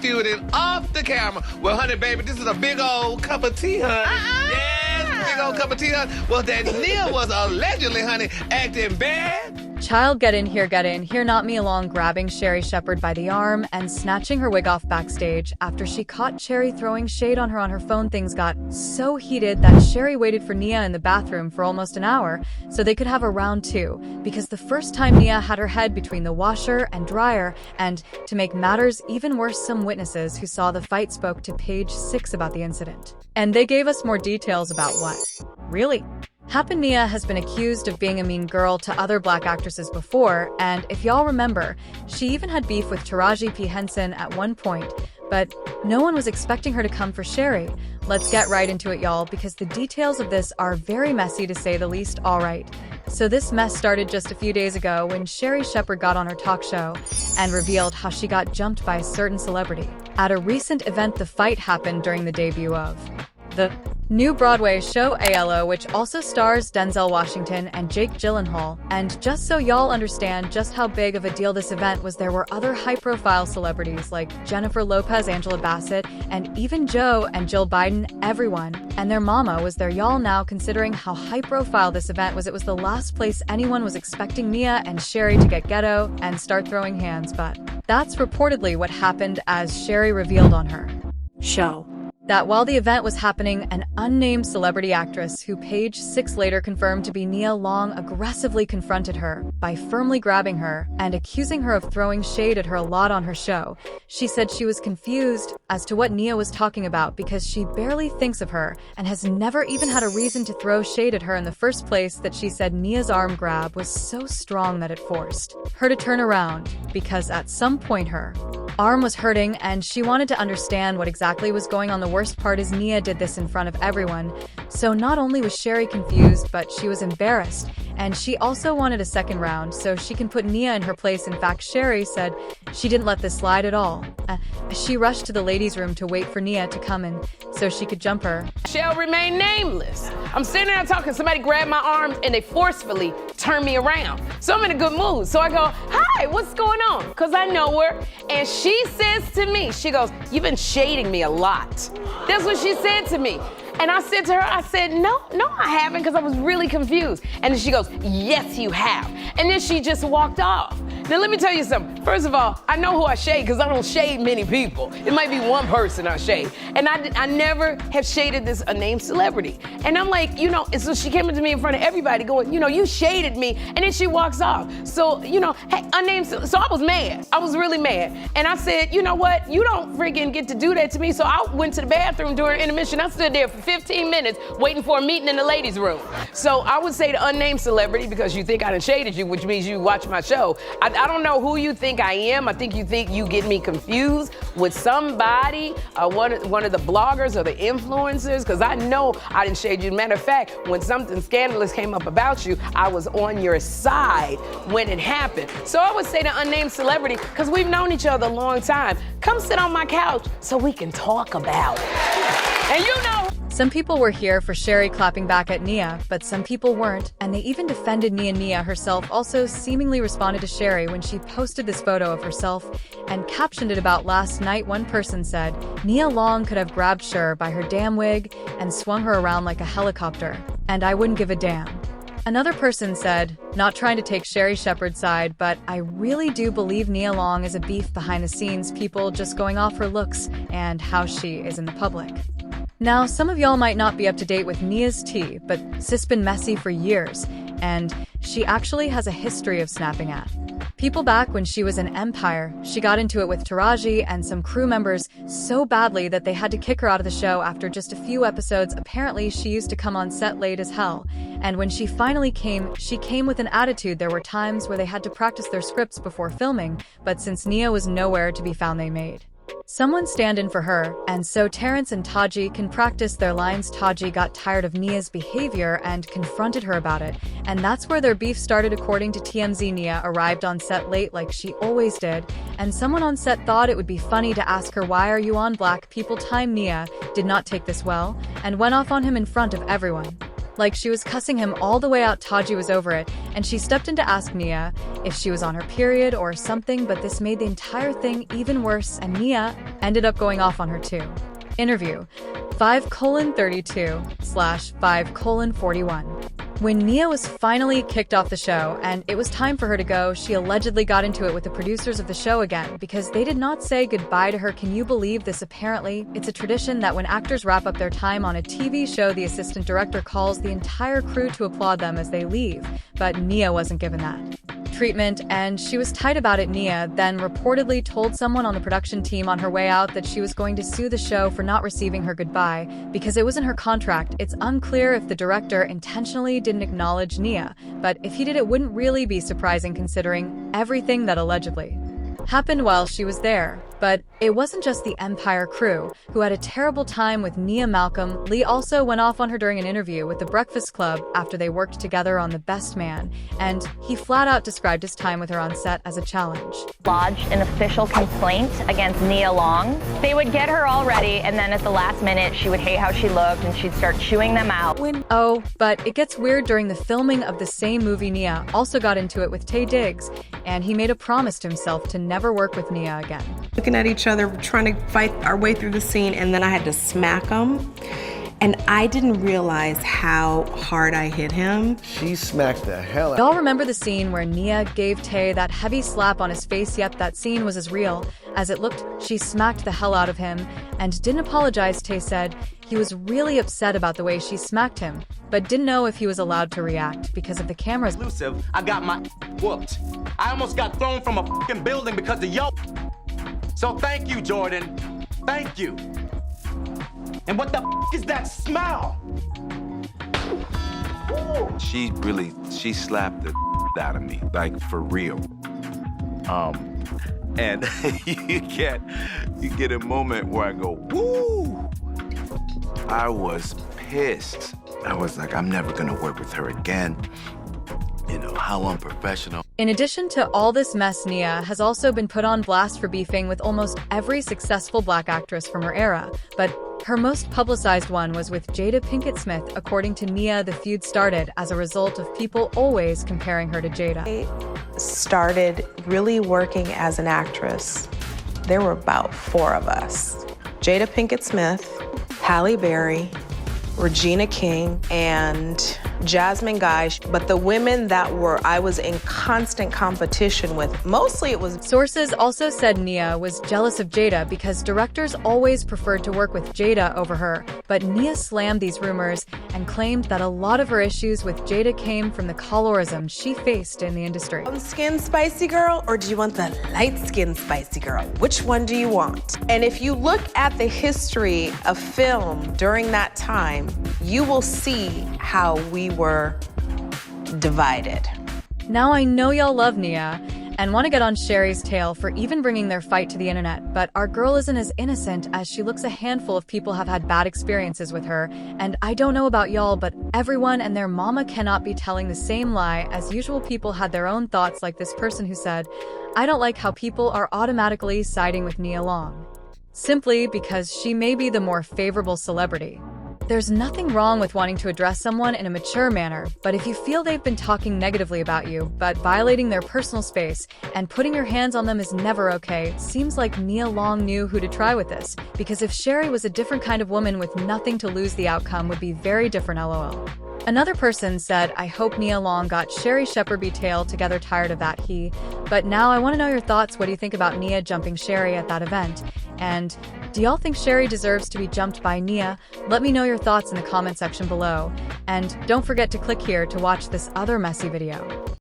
rescued it off the camera. Well, honey, baby, this is a big old cup of tea, honey. Yes, big old cup of tea, honey. Well, that Nia was allegedly, honey, acting bad. Child, get in here, not me along, grabbing Sherri Shepherd by the arm and snatching her wig off backstage after she caught Sherri throwing shade on her phone. Things got so heated that Sherri waited for Nia in the bathroom for almost an hour so they could have a round two, because the first time Nia had her head between the washer and dryer, and to make matters even worse, some witnesses who saw the fight spoke to Page 6 about the incident. And they gave us more details about what really happened. Nia has been accused of being a mean girl to other black actresses before, and if y'all remember, she even had beef with Taraji P. Henson at one point, but no one was expecting her to come for Sherri. Let's get right into it, y'all, because the details of this are very messy to say the least. Alright, so this mess started just a few days ago when Sherri Shepherd got on her talk show and revealed how she got jumped by a certain celebrity. At a recent event, the fight happened during the debut of the new Broadway show ALO, which also stars Denzel Washington and Jake Gyllenhaal. And just so y'all understand just how big of a deal this event was, there were other high-profile celebrities like Jennifer Lopez, Angela Bassett, and even Joe and Jill Biden. Everyone and their mama was there, y'all. Now, considering how high-profile this event was, it was the last place anyone was expecting Nia and Sherri to get ghetto and start throwing hands, but that's reportedly what happened, as Sherri revealed on her show that while the event was happening, an unnamed celebrity actress, who Page 6 later confirmed to be Nia Long, aggressively confronted her by firmly grabbing her and accusing her of throwing shade at her a lot on her show. She said she was confused as to what Nia was talking about because she barely thinks of her and has never even had a reason to throw shade at her in the first place. That she said Nia's arm grab was so strong that it forced her to turn around because at some point her arm was hurting and she wanted to understand what exactly was going on. The worst part is Nia did this in front of everyone, so not only was Sherri confused, but she was embarrassed, and she also wanted a second round so she can put Nia in her place. In fact, Sherri said she didn't let this slide at all. She rushed to the ladies' room to wait for Nia to come in so she could jump her. Shall remain nameless. I'm sitting there talking, somebody grabbed my arms and they forcefully turned me around. So I'm in a good mood. So I go, hi, what's going on? Because I know her. And she says to me, she goes, you've been shading me a lot. That's what she said to me. And I said to her, I said, no, I haven't, because I was really confused. And then she goes, yes, you have. And then she just walked off. Now, let me tell you something. First of all, I know who I shade because I don't shade many people. It might be one person I shade. And I never have shaded this unnamed celebrity. And I'm like, and so she came up to me in front of everybody going, you shaded me. And then she walks off. So, hey, unnamed, so I was mad. I was really mad. And I said, you know what? You don't freaking get to do that to me. So I went to the bathroom during intermission. I stood there for 15 minutes waiting for a meeting in the ladies' room. So I would say the unnamed celebrity, because you think I done shaded you, which means you watch my show. I don't know who you think I am. I think you get me confused with somebody, one of the bloggers or the influencers, because I know I didn't shade you. Matter of fact, when something scandalous came up about you, I was on your side when it happened. So I would say the unnamed celebrity, because we've known each other a long time. Come sit on my couch so we can talk about it. And some people were here for Sherri clapping back at Nia, but some people weren't, and they even defended Nia. Nia herself also seemingly responded to Sherri when she posted this photo of herself and captioned it about last night. One person said, Nia Long could have grabbed Sher by her damn wig and swung her around like a helicopter, and I wouldn't give a damn. Another person said, not trying to take Sherri Shepherd's side, but I really do believe Nia Long is a beef behind the scenes, people just going off her looks and how she is in the public. Now, some of y'all might not be up to date with Nia's tea, but sis been messy for years, and she actually has a history of snapping at people. Back when she was in Empire, she got into it with Taraji and some crew members so badly that they had to kick her out of the show after just a few episodes. Apparently, she used to come on set late as hell, and when she finally came, she came with an attitude. There were times where they had to practice their scripts before filming, but since Nia was nowhere to be found, they made someone stand in for her, and so Terrence and Taji can practice their lines. Taji got tired of Nia's behavior and confronted her about it, and that's where their beef started. According to TMZ, Nia arrived on set late like she always did, and someone on set thought it would be funny to ask her, why are you on black people time? Nia did not take this well and went off on him in front of everyone. Like she was cussing him all the way out. Taji was over it, and she stepped in to ask Nia if she was on her period or something, but this made the entire thing even worse, and Nia ended up going off on her too. Interview 5:32/5:41. When Nia was finally kicked off the show and it was time for her to go, she allegedly got into it with the producers of the show again because they did not say goodbye to her. Can you believe this? Apparently, it's a tradition that when actors wrap up their time on a TV show, the assistant director calls the entire crew to applaud them as they leave. But Nia wasn't given that treatment, and she was tight about it. Nia then reportedly told someone on the production team on her way out that she was going to sue the show for not receiving her goodbye because it was in her contract. It's unclear if the director intentionally didn't acknowledge Nia, but if he did, it wouldn't really be surprising considering everything that allegedly happened while she was there. But it wasn't just the Empire crew who had a terrible time with Nia. Malcolm Lee also went off on her during an interview with The Breakfast Club after they worked together on The Best Man, and he flat out described his time with her on set as a challenge. Lodged an official complaint against Nia Long. They would get her all ready, and then at the last minute, she would hate how she looked and she'd start chewing them out. Oh, but it gets weird. During the filming of the same movie, Nia also got into it with Taye Diggs, and he made a promise to himself to never work with Nia again. Looking at each other, trying to fight our way through the scene, and then I had to smack him. And I didn't realize how hard I hit him. She smacked the hell out. Y'all remember the scene where Nia gave Taye that heavy slap on his face? Yep, that scene was as real as it looked. She smacked the hell out of him and didn't apologize. Taye said he was really upset about the way she smacked him, but didn't know if he was allowed to react because of the cameras. I got my whooped. I almost got thrown from a fucking building because of yo. So thank you, Jordan. Thank you. And what the is that smell? She slapped the out of me, like for real. And you get a moment where I go, woo! I was pissed. I was like, I'm never gonna work with her again. You know, how unprofessional. In addition to all this mess, Nia has also been put on blast for beefing with almost every successful black actress from her era, but her most publicized one was with Jada Pinkett Smith. According to Nia, the feud started as a result of people always comparing her to Jada. I started really working as an actress. There were about 4 of us. Jada Pinkett Smith, Halle Berry, Regina King, and Jasmine Guy. But the women that I was in constant competition with, mostly it was... Sources also said Nia was jealous of Jada because directors always preferred to work with Jada over her. But Nia slammed these rumors and claimed that a lot of her issues with Jada came from the colorism she faced in the industry. Skin spicy girl, or do you want the light skin spicy girl? Which one do you want? And if you look at the history of film during that time, you will see how we were divided. Now I know y'all love Nia and want to get on Sheri's tail for even bringing their fight to the internet, but our girl isn't as innocent as she looks. A handful of people have had bad experiences with her, and I don't know about y'all, but everyone and their mama cannot be telling the same lie. As usual, people had their own thoughts, like this person who said, I don't like how people are automatically siding with Nia Long, simply because she may be the more favorable celebrity. There's nothing wrong with wanting to address someone in a mature manner, but if you feel they've been talking negatively about you, but violating their personal space, and putting your hands on them is never okay. It seems like Nia Long knew who to try with this, because if Sheri was a different kind of woman with nothing to lose, the outcome would be very different, lol. Another person said, I hope Nia Long got Sherri Shepherd tail together, tired of that he. But now I want to know your thoughts. What do you think about Nia jumping Sheri at that event? And do y'all think Sheri deserves to be jumped by Nia? Let me know your thoughts in the comment section below. And don't forget to click here to watch this other messy video.